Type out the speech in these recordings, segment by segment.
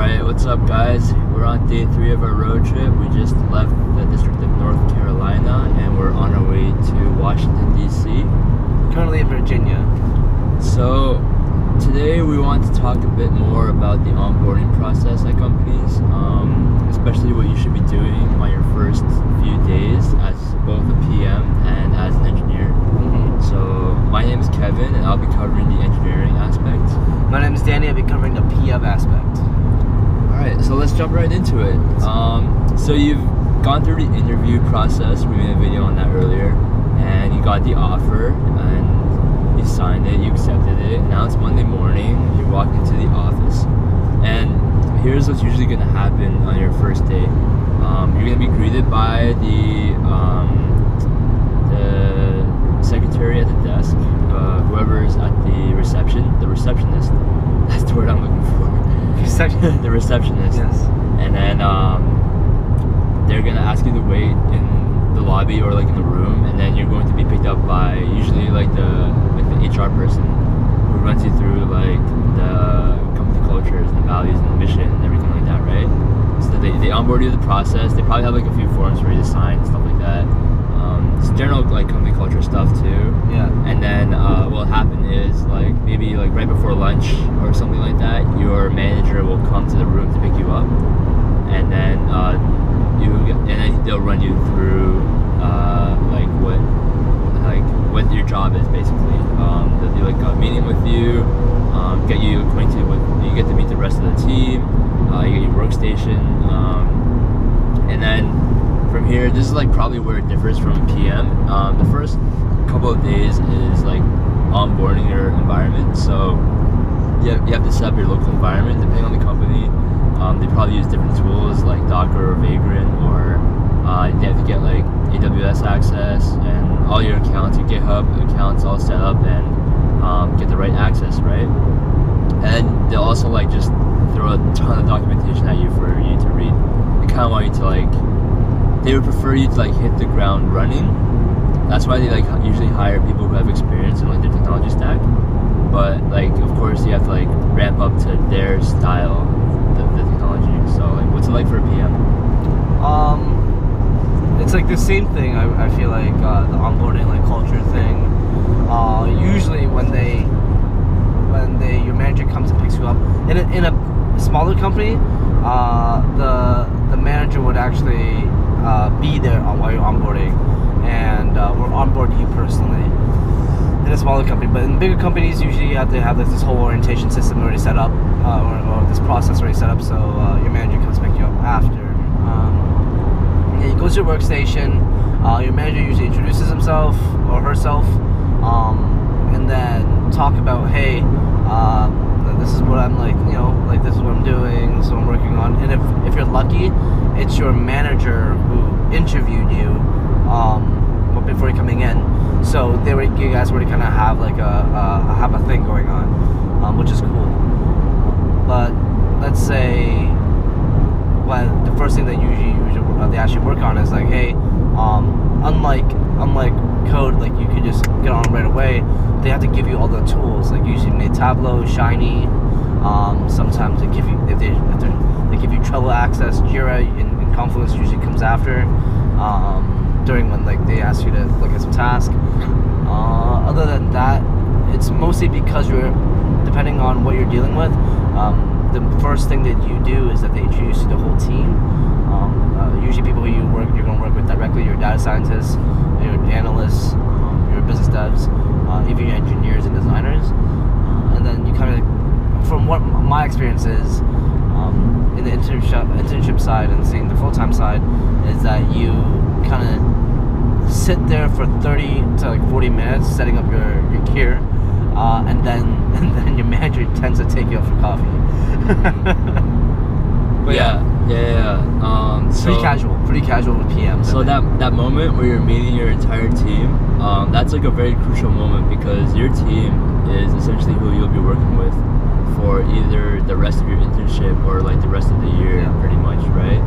Alright, what's up guys? We're on day 3 of our road trip. We just left the District of North Carolina and we're on our way to Washington, D.C. Currently in Virginia. So, today we want to talk a bit more about the onboarding process at companies, especially what you should be doing on your first few days as both a PM and as an engineer. So, my name is Kevin and I'll be covering the engineering aspect. My name is Danny. I'll be covering the PM aspect. Alright, so let's jump right into it. So you've gone through the interview process. We made a video on that earlier. And you got the offer and you signed it, you accepted it. Now it's Monday morning, you walk into the office. And here's what's usually going to happen on your first day. You're going to be greeted by the secretary at the desk, whoever's at the receptionist. That's the word I'm looking for. The receptionist. Yes. And then they're gonna ask you to wait in the lobby or like in the room, and then you're going to be picked up by usually like the HR person who runs you through like the company cultures, the values, and the mission, and everything like that, right? So they onboard you to the process. They probably have like a few forms for you to sign, stuff like that. It's general like company culture stuff too. Yeah. And then what'll happen is like maybe like right before lunch or something like that, your manager will come to the room to pick you up, and then they'll run you through what your job is basically. They'll do like a meeting with you, get you acquainted with. You get to meet the rest of the team. You get your workstation, and then. From here, this is like probably where it differs from PM. The first couple of days is like onboarding your environment. So you have to set up your local environment depending on the company. They probably use different tools like Docker or Vagrant, or you have to get like AWS access and all your accounts, your GitHub accounts all set up and get the right access, right? And they'll also like just throw a ton of documentation at you for you to read. They kind of want you to like. They would prefer you to like hit the ground running. That's why they like usually hire people who have experience in like their technology stack. But like of course you have to like ramp up to their style, the technology. So like what's it like for a PM? It's like the same thing. I feel like the onboarding like culture thing. Usually when your manager comes and picks you up in a smaller company, the manager would actually be there while you're onboarding, and will onboard you personally in a smaller company. But in bigger companies, usually you have to have like this whole orientation system already set up, or this process already set up, so your manager comes pick you up after. You go to your workstation, your manager usually introduces himself or herself, and then talk about, hey, this is what I'm like, like this is what I'm doing, this is what I'm working on. And if you're lucky, it's your manager who interviewed you before you're coming in. So you guys already kind of have like a thing going on, which is cool. But let's say the first thing that they actually work on is like, hey, unlike code, like you could just get on right away. They have to give you all the tools, like usually made Tableau, Shiny. Sometimes they give you they give you Trello access. Jira in Confluence usually comes after, during when like they ask you to look at some task. Other than that, it's mostly because depending on what you're dealing with. The first thing that you do is that they introduce you to the whole team. Usually people who you're going to work with directly, your data scientists, your analysts, your business devs, even your engineers and designers. And then you kind of, from what my experience is, in the internship side and seeing the full-time side, is that you kind of sit there for 30 to like 40 minutes setting up your gear, and then your manager tends to take you out for coffee. But yeah. Pretty casual with PMs. So that moment where you're meeting your entire team, that's like a very crucial moment, because your team is essentially who you'll be working with for either the rest of your internship or like the rest of the year, pretty much, right?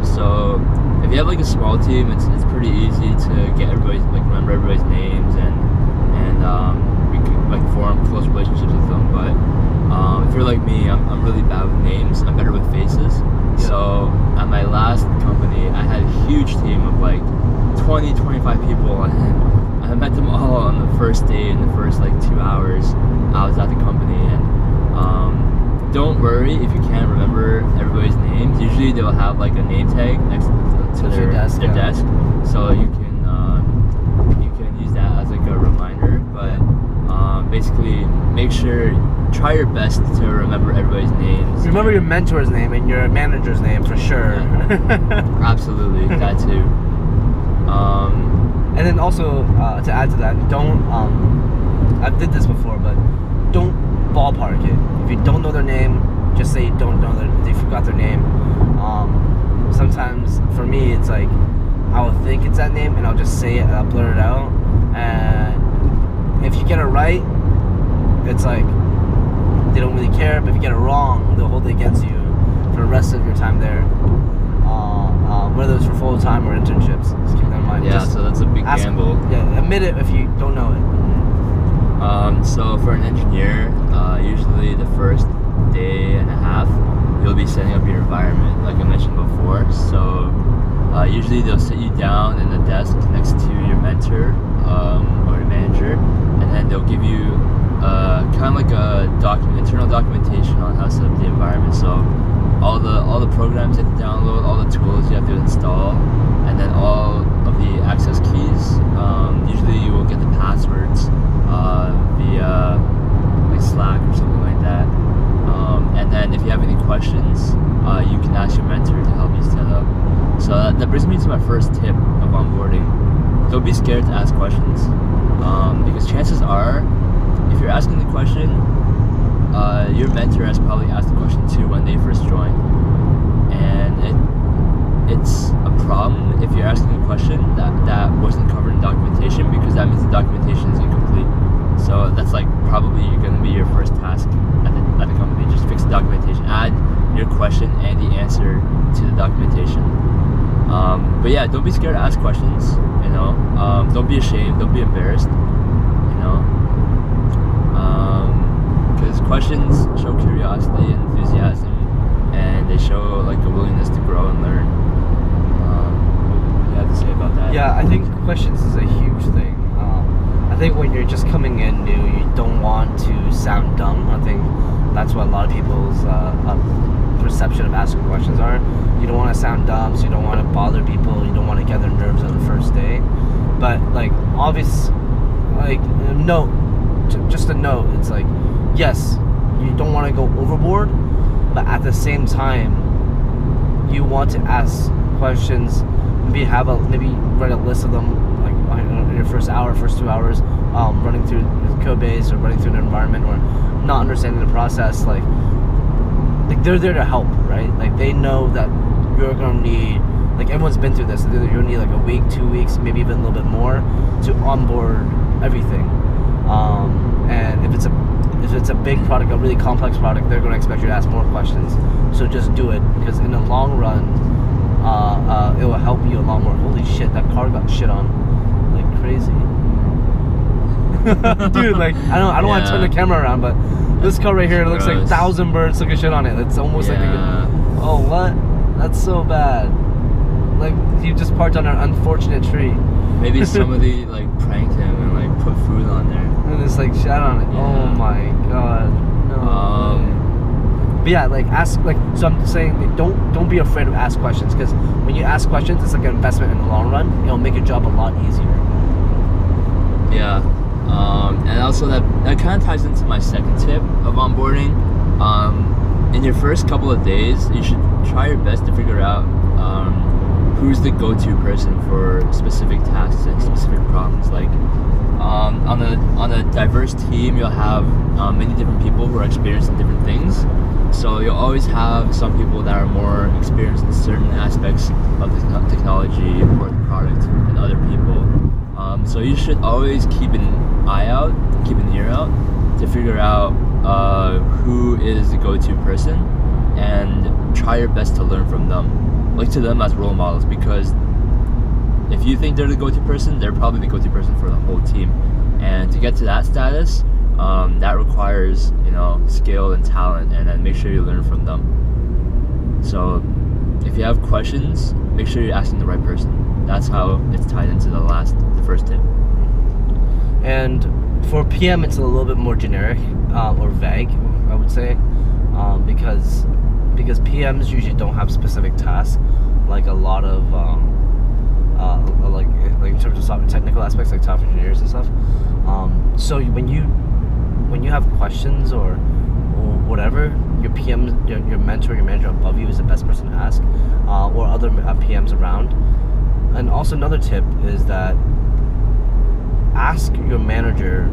So if you have like a small team, it's pretty easy to get remember everybody's names and we can like form close relationships with them. But if you're like me, I'm I'm really bad with names. I'm better with faces. So at my last company, I had a huge team of like 20, 25 people, and I met them all on the first day in the first like 2 hours I was at the company. And don't worry if you can't remember everybody's names. Usually they'll have like a name tag next to their desk, so you can use that as like a reminder. But basically, try your best to remember everybody's names. Remember your mentor's name and your manager's name for sure. Yeah. Absolutely, that too. And then also to add to that, don't. I've did this before, but don't ballpark it. If you don't know their name, just say you don't know they forgot their name. Sometimes for me, it's like I will think it's that name and I'll just say it and I'll blur it out. And if you get it right, it's like they don't really care. But if you get it wrong, they'll hold it against you for the rest of your time there. Whether it's for full time or internships, just keep that in mind. Yeah, so that's a big gamble. Yeah, admit it if you don't know it. So for an engineer, usually the first day and a half, you'll be setting up your environment, like I mentioned before. So usually they'll sit you down in the desk next to your mentor or your manager, and then they'll give you kind of like a internal documentation on how to set up the environment. So all the programs you have to download, all the tools you have to install, and then all of the access keys. Usually you will get the passwords via like Slack or something like that. And then if you have any questions, you can ask your mentor to help you set up. So that brings me to my first tip of onboarding. Don't be scared to ask questions, because chances are, if you're asking the question, your mentor has probably asked the question too when they first joined. And it's a problem if you're asking a question that wasn't covered in documentation, because that means the documentation is incomplete. So that's like probably going to be your first task at the company. Just fix the documentation, add your question and the answer to the documentation. But yeah, don't be scared to ask questions. Don't be ashamed. Don't be embarrassed. Because questions show curiosity and enthusiasm, and they show like a willingness to grow and learn. What do you have to say about that? Yeah, I think questions is a huge thing. I think when you're just coming in new, you don't want to sound dumb. I think that's what a lot of people's perception of asking questions are. You don't want to sound dumb, so you don't want to bother people. You don't want to get their nerves on the first day. But like just a note. It's like, yes, you don't want to go overboard, but at the same time, you want to ask questions. Maybe write a list of them, like in your first 2 hours, running through the code base or running through an environment or not understanding the process. Like they're there to help, right? Like they know that you're gonna need, like everyone's been through this. You're gonna need like a week, 2 weeks, maybe even a little bit more to onboard everything. And if it's a big product, a really complex product, they're going to expect you to ask more questions. So just do it, because in the long run, it will help you a lot more. Holy shit, that car got shit on like crazy. Dude, like I don't want to turn the camera around, but this car right here looks like 1,000 birds took a shit on it. It's almost like oh, what? That's so bad. Like you just parked on an unfortunate tree. Maybe somebody like pranked him and like put food on there. And it's like shat on it. Yeah. Oh my god. No. But yeah, like ask, like, so I'm saying, like, don't be afraid to ask questions, because when you ask questions, it's like an investment in the long run. It'll make your job a lot easier. Yeah. And also that kind of ties into my second tip of onboarding. In your first couple of days, you should try your best to figure out who's the go-to person for specific tasks and specific problems. Like on a diverse team, you'll have many different people who are experienced in different things. So you'll always have some people that are more experienced in certain aspects of the technology or the product than other people. So you should always keep an eye out, keep an ear out to figure out who is the go-to person, and try your best to learn from them. Look to them as role models, because if you think they're the go-to person, they're probably the go-to person for the whole team. And to get to that status, that requires, skill and talent, and then make sure you learn from them. So if you have questions, make sure you're asking the right person. That's how it's tied into the first tip. And for PM, it's a little bit more generic or vague, I would say, because PMs usually don't have specific tasks, like a lot of like in terms of software technical aspects, like software engineers and stuff. So when you have questions or whatever, your PM, your mentor, your manager above you is the best person to ask, or other PMs around. And also another tip is that ask your manager,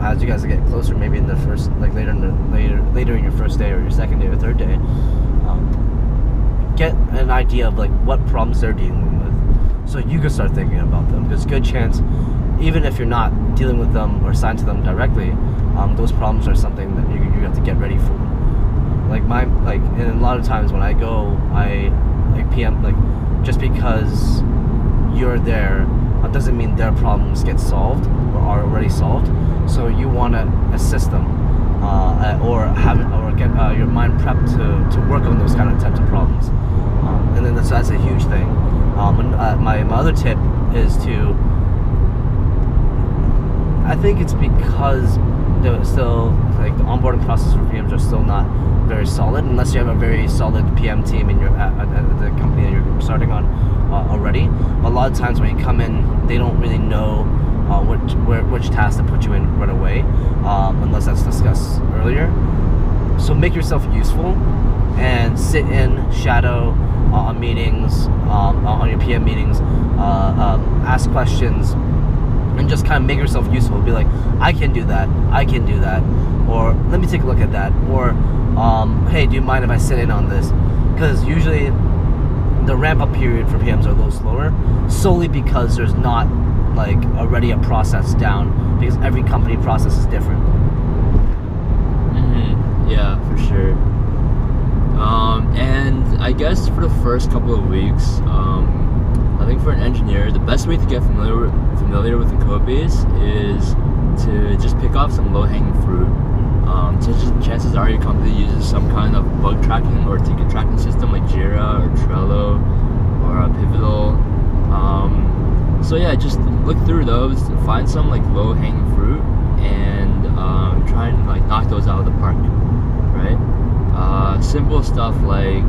as you guys get closer, maybe in the first, like later in your first day or your second day or third day, get an idea of like what problems they're dealing with, so you can start thinking about them. Because good chance, even if you're not dealing with them or assigned to them directly, those problems are something that you have to get ready for. And a lot of times when I go, I like PM, like just because you're there doesn't mean their problems get solved or are already solved. So you want to assist them, or get your mind prepped to work on those kind of types of problems. And then that's a huge thing. My other tip is to, I think it's because the onboarding process for PMs are still not very solid, unless you have a very solid PM team in at the company that you're starting on already. But a lot of times when you come in, they don't really know which task to put you in right away, unless that's discussed earlier. So make yourself useful and sit in, shadow on meetings, on your PM meetings, ask questions, and just kind of make yourself useful. Be like, I can do that, or let me take a look at that, or hey, do you mind if I sit in on this? Because usually the ramp up period for PMs are a little slower, solely because there's not like already a process down, because every company process is different. Yeah, for sure. And I guess for the first couple of weeks, I think for an engineer, the best way to get familiar with the code base is to just pick off some low-hanging fruit. Chances are your company uses some kind of bug tracking or ticket tracking system like Jira or Trello or Pivotal. So yeah, just look through those, find some like low-hanging fruit, and try and like knock those out of the park, right? Simple stuff like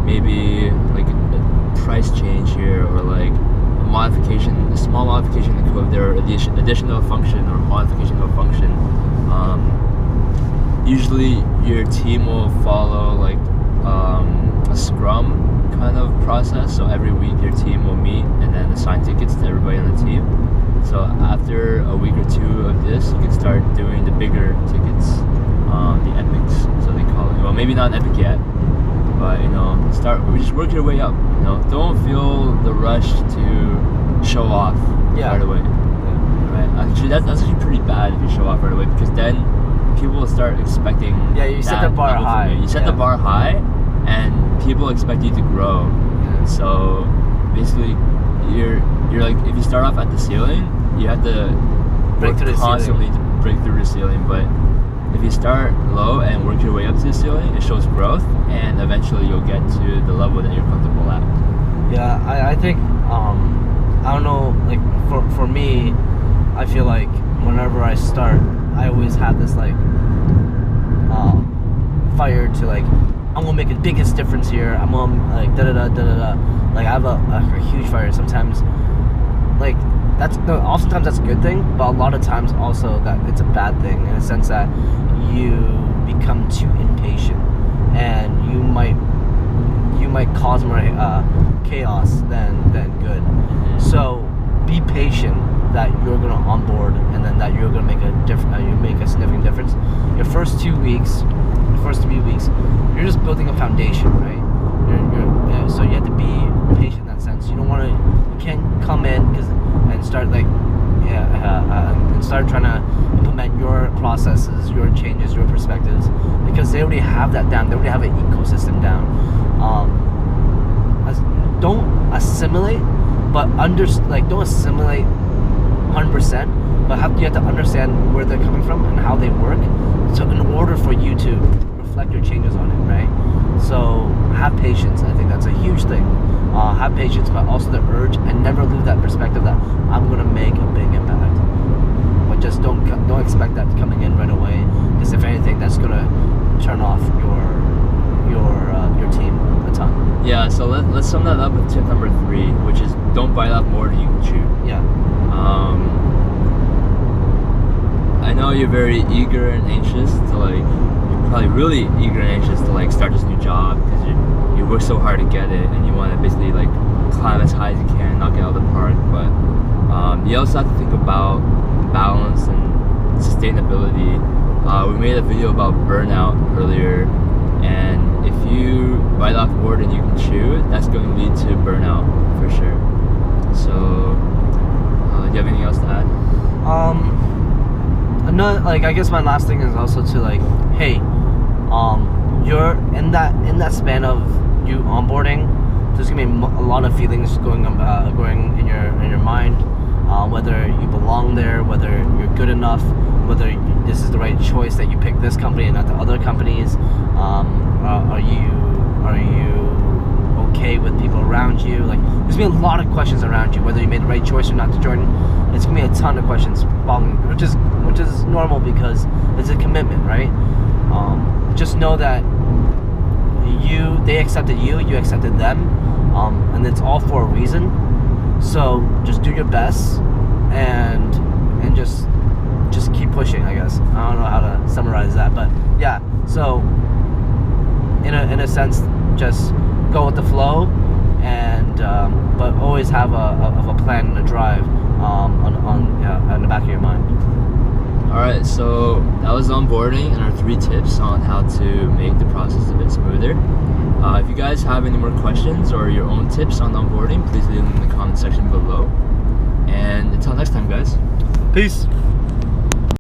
maybe like a price change here, or like a small modification in the code there, or addition of a function or modification of a function. Usually your team will follow like a Scrum kind of process. So every week your team will meet and then assign tickets to everybody on the team. So after a week or two of this, you can start doing the bigger tickets, the epics, so they call it. Well, maybe not an epic yet, but just work your way up. Don't feel the rush to show off right away. Right? Actually, that's actually pretty bad if you show off right away, because then people will start expecting. Yeah, you set the bar high. You set the bar high, and people expect you to grow. Yeah. So basically, you're like, if you start off at the ceiling, you have to constantly break through the ceiling. But if you start low and work your way up to the ceiling, it shows growth, and eventually you'll get to the level that you're comfortable at. Yeah, I think I don't know, like for me, I feel like whenever I start, I always have this like fire to like, I'm gonna make the biggest difference here. I'm gonna like like I have a huge fire. Sometimes like oftentimes that's a good thing, but a lot of times also that it's a bad thing, in a sense that you become too impatient, and you might cause more chaos than good. So be patient that you're gonna onboard, and then that you're gonna make a significant difference. Your first 2 weeks, the first 3 weeks, you're just building a foundation, right? So you have to be patient in that sense. You can't come in and start like and start trying to implement your processes, your changes, your perspectives, because they already have that down. They already have an ecosystem down. Don't assimilate, but don't assimilate 100%, but you have to understand where they're coming from and how they work. So in order for you to reflect your changes on it, right? So have patience. I think that's a huge thing. Have patience, but also the urge, and never lose that perspective that I'm gonna make a big impact. But just don't expect that coming in right away, because if anything, that's gonna turn off your team a ton. Yeah, so let's sum that up with tip number 3, which is don't bite off more than you can chew. Yeah. I know you're very eager and anxious to you're probably really eager and anxious to start this new job, because you work so hard to get it, and you want to basically climb as high as you can, knock it out of the park. But you also have to think about balance and sustainability. We made a video about burnout earlier, and if you bite off more than you can chew, that's going to lead to burnout for sure. So, do you have anything else to add? No, I guess my last thing is also to hey, you're in that span of you onboarding. There's gonna be a lot of feelings going in your mind, whether you belong there, whether you're good enough, whether this is the right choice that you pick this company and not the other companies. Are you okay with people around you? There's gonna be a lot of questions around you, whether you made the right choice or not to join. It's gonna be a ton of questions following, which is normal because it's a commitment, right? Just know that they accepted you accepted them, and it's all for a reason. So just do your best and just keep pushing, I guess. I don't know how to summarize that, but yeah. So in a sense, just go with the flow, and but always have a plan and a drive in the back of your mind. Alright, so that was onboarding and our 3 tips on how to make the process a bit smoother. If you guys have any more questions or your own tips on onboarding, please leave them in the comment section below. And until next time, guys. Peace.